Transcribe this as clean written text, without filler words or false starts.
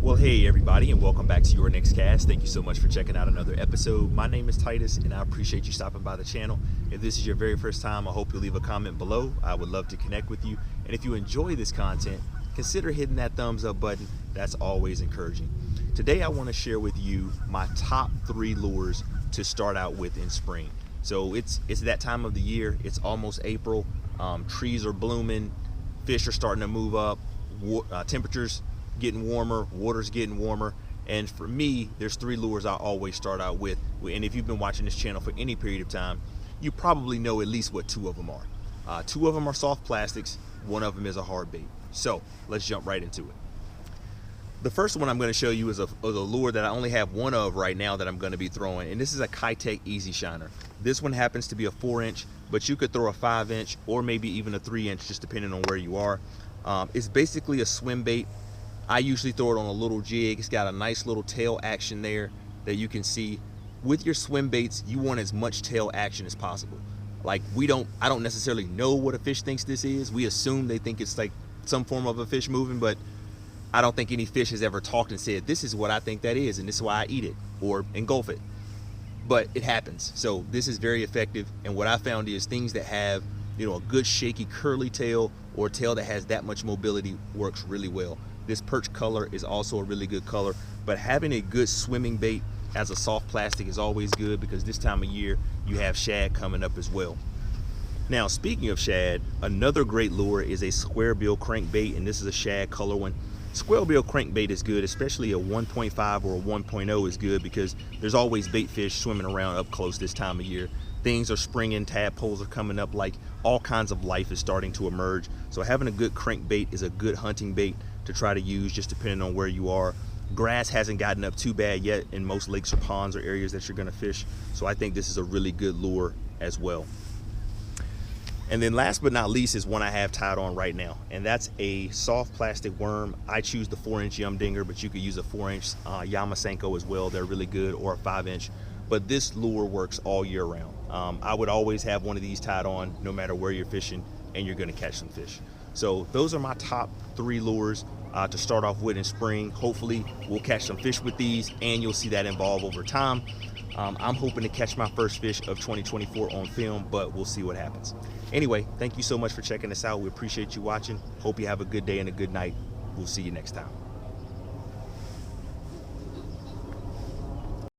Well, hey everybody, and welcome back to Your Next Cast. Thank you so much for checking out another episode. My name is Titus, and I appreciate you stopping by the channel. If this is your very first time, I hope you'll leave a comment below. I would love to connect with you. And if you enjoy this content, consider hitting that thumbs up button. That's always encouraging. Today, I want to share with you my top 3 lures to start out with in spring. So it's that time of the year. It's almost April. Trees are blooming. Fish are starting to move up. Temperatures getting warmer, water's getting warmer, and for me, there's 3 lures I always start out with. And if you've been watching this channel for any period of time, you probably know at least what 2 of them are. 2 of them are soft plastics, 1 of them is a hard bait. So let's jump right into it. The first one I'm going to show you is a lure that I only have 1 of right now that I'm going to be throwing, and this is a Keitech Easy Shiner. This one happens to be a 4-inch, but you could throw a 5-inch or maybe even a 3-inch, just depending on where you are. It's basically a swim bait. I usually throw it on a little jig. It's got a nice little tail action there that you can see. With your swim baits, you want as much tail action as possible. Like I don't necessarily know what a fish thinks this is. We assume they think it's like some form of a fish moving, but I don't think any fish has ever talked and said, this is what I think that is, and this is why I eat it or engulf it. But it happens. So this is very effective. And what I found is things that have, a good shaky curly tail or a tail that has that much mobility works really well. This perch color is also a really good color, but having a good swimming bait as a soft plastic is always good because this time of year you have shad coming up as well. Now, speaking of shad, another great lure is a square bill crankbait, and this is a shad color one. Square bill crankbait is good, especially a 1.5 or a 1.0 is good because there's always bait fish swimming around up close this time of year. Things are springing, tadpoles are coming up, like all kinds of life is starting to emerge. So having a good crankbait is a good hunting bait to try to use, just depending on where you are. Grass hasn't gotten up too bad yet in most lakes or ponds or areas that you're going to fish, so I think this is a really good lure as well. And then last but not least is one I have tied on right now, and that's a soft plastic worm. I choose the 4-inch Yum Dinger, but you could use a 4-inch Yamasenko as well. They're really good, or a 5-inch, but this lure works all year round. I would always have one of these tied on no matter where you're fishing, and you're going to catch some fish. So those are my top 3 lures to start off with in spring. Hopefully we'll catch some fish with these, and you'll see that evolve over time. I'm hoping to catch my first fish of 2024 on film, but we'll see what happens. Anyway, thank you so much for checking us out. We appreciate you watching. Hope you have a good day and a good night. We'll see you next time.